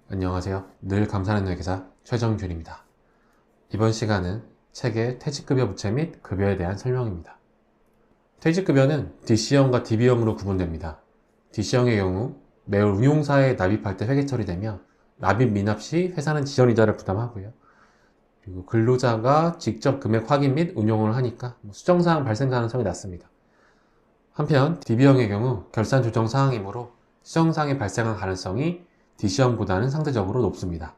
안녕하세요. 늘 감사하는 회계사 최정균입니다. 이번 시간은 책의 퇴직급여 부채 및 급여에 대한 설명입니다. 퇴직급여는 DC형과 DB형으로 구분됩니다. DC형의 경우 매월 운용사에 납입할 때 회계 처리되며 납입 미납 시 회사는 지연이자를 부담하고요. 그리고 근로자가 직접 금액 확인 및 운용을 하니까 수정사항 발생 가능성이 낮습니다. 한편 DB형의 경우 결산 조정 사항이므로 수정사항이 발생할 가능성이 DC형보다는 상대적으로 높습니다.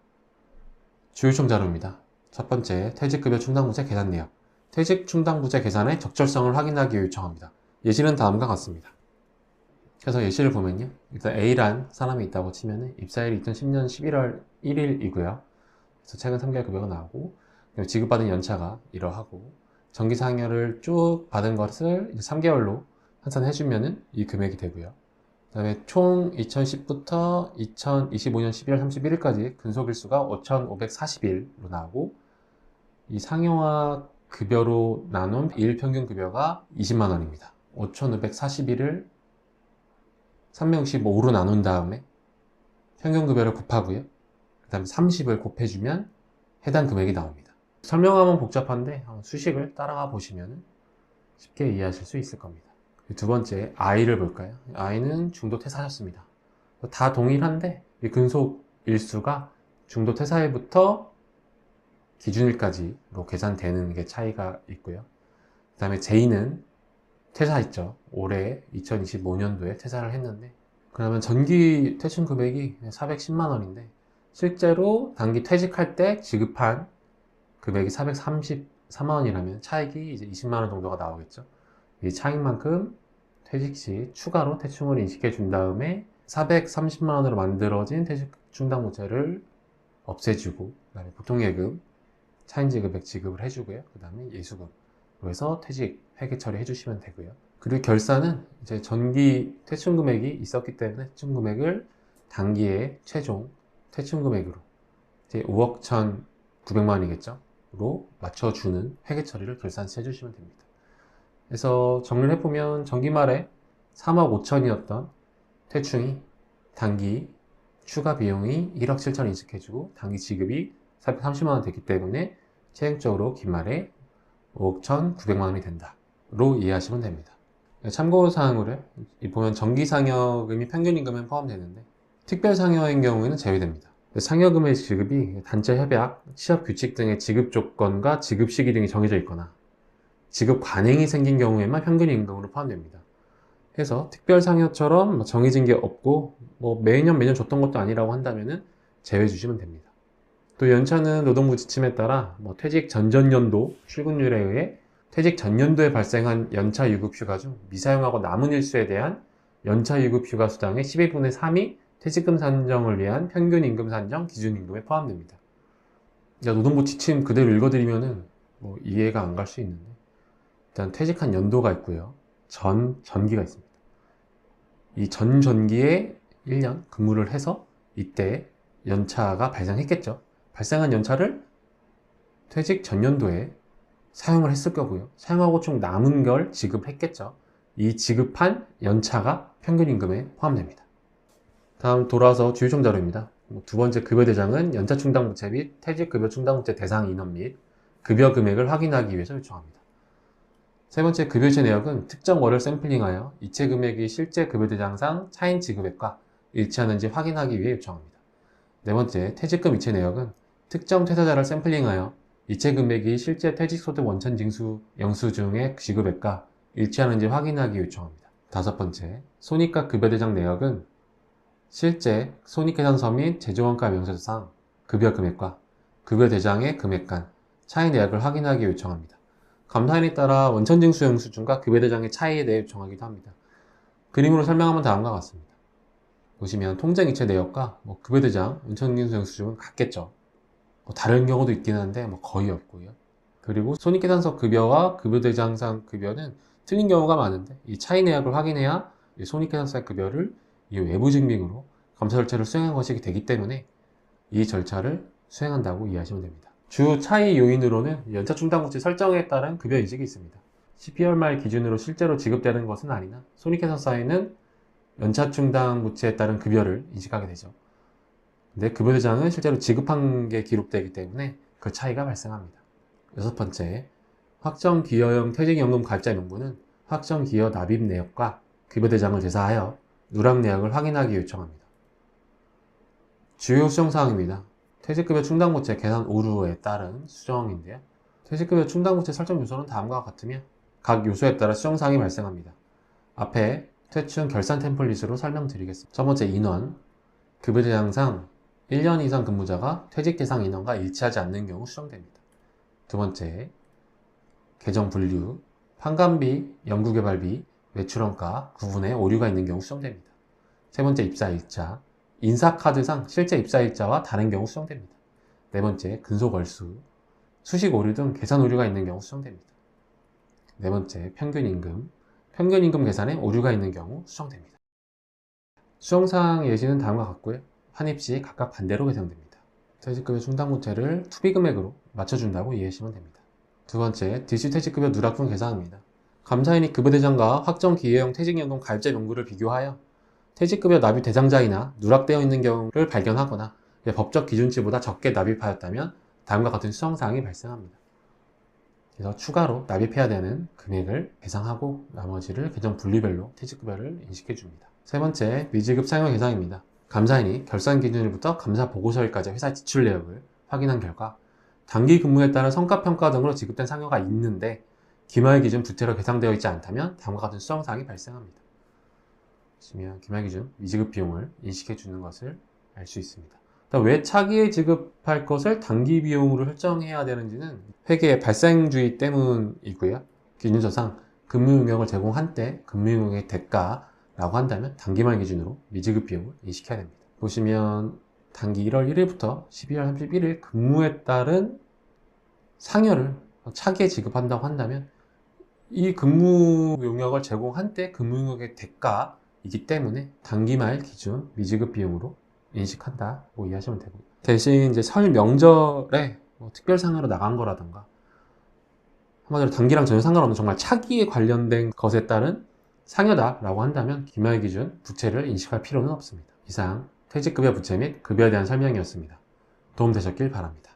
주요총 자료입니다. 첫 번째, 퇴직급여 충당부채 계산 내역. 퇴직 충당부채 계산의 적절성을 확인하기 위해 요청합니다. 예시는 다음과 같습니다. 그래서 예시를 보면요. 일단 A란 사람이 있다고 치면 입사일이 2010년 11월 1일이고요. 그래서 최근 3개월 급여가 나오고 지급받은 연차가 이러하고 정기상여를 쭉 받은 것을 3개월로 환산해주면 이 금액이 되고요. 그 다음에 총 2010부터 2025년 12월 31일까지 근속일수가 5,540일로 나오고 이 상여와 급여로 나눈 일평균급여가 20만원입니다. 5,540일을 365로 나눈 다음에 평균급여를 곱하고요. 그 다음에 30을 곱해주면 해당 금액이 나옵니다. 설명하면 복잡한데 수식을 따라가 보시면 쉽게 이해하실 수 있을 겁니다. 두 번째, I를 볼까요? I는 중도 퇴사하셨습니다. 다 동일한데 근속 일수가 중도 퇴사일부터 기준일까지로 계산되는 게 차이가 있고요. 그 다음에 J는 퇴사했죠. 올해 2025년도에 퇴사를 했는데 그러면 전기 퇴출 금액이 410만 원인데 실제로 단기 퇴직할 때 지급한 금액이 433만 원이라면 차익이 이제 20만 원 정도가 나오겠죠. 이 차익만큼 퇴직 시 추가로 퇴충을 인식해 준 다음에 430만 원으로 만들어진 퇴직 충당부채를 없애주고 그다음에 보통예금, 차인지급액 지급을 해주고요. 그 다음에 예수금으로 해서 퇴직 회계 처리해 주시면 되고요. 그리고 결산은 이제 전기 퇴충 금액이 있었기 때문에 퇴충 금액을 단기의 최종 퇴충 금액으로 이제 5억 1,900만 원이겠죠. 로 맞춰주는 회계 처리를 결산해 주시면 됩니다. 그래서 정리를 해보면 정기 말에 3억 5천이었던 퇴충이 단기 추가 비용이 1억 7천 인식해주고 단기 지급이 430만 원 됐기 때문에 최종적으로 기말에 5억 1,900만 원이 된다로 이해하시면 됩니다. 참고사항으로 보면 정기상여금이 평균임금에 포함되는데 특별상여인 경우에는 제외됩니다. 상여금의 지급이 단체 협약, 취업 규칙 등의 지급 조건과 지급 시기 등이 정해져 있거나 지급 관행이 생긴 경우에만 평균임금으로 포함됩니다. 해서 특별상여처럼 정해진 게 없고 매년 줬던 것도 아니라고 한다면 제외해 주시면 됩니다. 또 연차는 노동부 지침에 따라 퇴직 전전년도 출근율에 의해 퇴직 전년도에 발생한 연차 유급휴가 중 미사용하고 남은 일수에 대한 연차 유급휴가 수당의 12분의 3이 퇴직금 산정을 위한 평균임금 산정 기준임금에 포함됩니다. 노동부 지침 그대로 읽어드리면 이해가 안 갈 수 있는데 일단 퇴직한 연도가 있고요. 전기가 있습니다. 이 전기에 1년 근무를 해서 이때 연차가 발생했겠죠. 발생한 연차를 퇴직 전년도에 사용을 했을 거고요. 사용하고 총 남은 걸 지급했겠죠. 이 지급한 연차가 평균임금에 포함됩니다. 다음 돌아와서 주요총 자료입니다. 두 번째 급여대장은 연차 충당부채 및 퇴직급여 충당부채 대상 인원 및 급여 금액을 확인하기 위해서 요청합니다. 세 번째 급여이체 내역은 특정 월을 샘플링하여 이체 금액이 실제 급여대장상 차인 지급액과 일치하는지 확인하기 위해 요청합니다. 네 번째 퇴직금 이체 내역은 특정 퇴사자를 샘플링하여 이체 금액이 실제 퇴직소득 원천 징수 영수증의 지급액과 일치하는지 확인하기 위해 요청합니다. 다섯 번째 손익과 급여대장 내역은 실제 손익계산서 및 제조원가 명세서상 급여 금액과 급여 대장의 금액 간 차이 내역을 확인하기 위해 요청합니다. 감사인에 따라 원천징수 영수증과 급여 대장의 차이에 대해 요청하기도 합니다. 그림으로 설명하면 다음과 같습니다. 보시면 통장 이체 내역과 급여 대장, 원천징수 영수증은 같겠죠. 다른 경우도 있긴 한데 거의 없고요. 그리고 손익계산서 급여와 급여 대장상 급여는 틀린 경우가 많은데 이 차이 내역을 확인해야 손익계산서의 급여를 이 외부 증빙으로 감사 절차를 수행한 것이 되기 때문에 이 절차를 수행한다고 이해하시면 됩니다. 주 차이 요인으로는 연차 충당부채 설정에 따른 급여 인식이 있습니다. 12월 말 기준으로 실제로 지급되는 것은 아니나 손익계산서에는 연차 충당부채에 따른 급여를 인식하게 되죠. 근데 급여대장은 실제로 지급한 게 기록되기 때문에 그 차이가 발생합니다. 여섯 번째, 확정기여형 퇴직연금 가입자 명부는 확정기여 납입 내역과 급여대장을 제사하여 누락 내역을 확인하기 요청합니다. 주요 수정사항입니다. 퇴직급여 충당부채 계산 오류에 따른 수정인데요. 퇴직급여 충당부채 설정 요소는 다음과 같으며 각 요소에 따라 수정사항이 발생합니다. 앞에 퇴충 결산 템플릿으로 설명드리겠습니다. 첫 번째, 인원. 급여대장상 1년 이상 근무자가 퇴직 대상 인원과 일치하지 않는 경우 수정됩니다. 두 번째, 계정 분류. 판관비, 연구개발비, 외출원가 구분에 오류가 있는 경우 수정됩니다. 세 번째, 입사일자. 인사카드상 실제 입사일자와 다른 경우 수정됩니다. 네 번째, 근소월수. 수식 오류 등 계산 오류가 있는 경우 수정됩니다. 네 번째, 평균임금. 평균임금 계산에 오류가 있는 경우 수정됩니다. 수정사항 예시는 다음과 같고요. 환입 시 각각 반대로 배정됩니다. 퇴직급여 충당부채를 투비금액으로 맞춰준다고 이해하시면 됩니다. 두 번째, DC 퇴직급여 누락분 계산입니다. 감사인이 급여대장과 확정기여형 퇴직연금 가입자 명부를 비교하여 퇴직급여 납입 대상자이나 누락되어 있는 경우를 발견하거나 법적 기준치보다 적게 납입하였다면 다음과 같은 수정사항이 발생합니다. 그래서 추가로 납입해야 되는 금액을 배상하고 나머지를 계정 분리별로 퇴직급여를 인식해 줍니다. 세 번째, 미지급 상여 계상입니다. 감사인이 결산 기준일부터 감사 보고서일까지 회사 지출 내역을 확인한 결과 단기 근무에 따른 성과평가 등으로 지급된 상여가 있는데 기말 기준 부채로 계상되어 있지 않다면 다음과 같은 수정사항이 발생합니다. 보시면 기말 기준 미지급 비용을 인식해 주는 것을 알 수 있습니다. 왜 차기에 지급할 것을 단기 비용으로 설정해야 되는지는 회계의 발생주의 때문이고요. 기준서상 근무용역을 제공한 때 근무용역의 대가라고 한다면 단기말 기준으로 미지급 비용을 인식해야 됩니다. 보시면 단기 1월 1일부터 12월 31일 근무에 따른 상여를 차기에 지급한다고 한다면 이 근무 용역을 제공한 때 근무 용역의 대가이기 때문에 단기말 기준 미지급 비용으로 인식한다고 이해하시면 되고, 대신 이제 설 명절에 특별 상여로 나간 거라든가 한마디로 단기랑 전혀 상관없는 정말 차기에 관련된 것에 따른 상여다라고 한다면 기말 기준 부채를 인식할 필요는 없습니다. 이상 퇴직급여 부채 및 급여에 대한 설명이었습니다. 도움되셨길 바랍니다.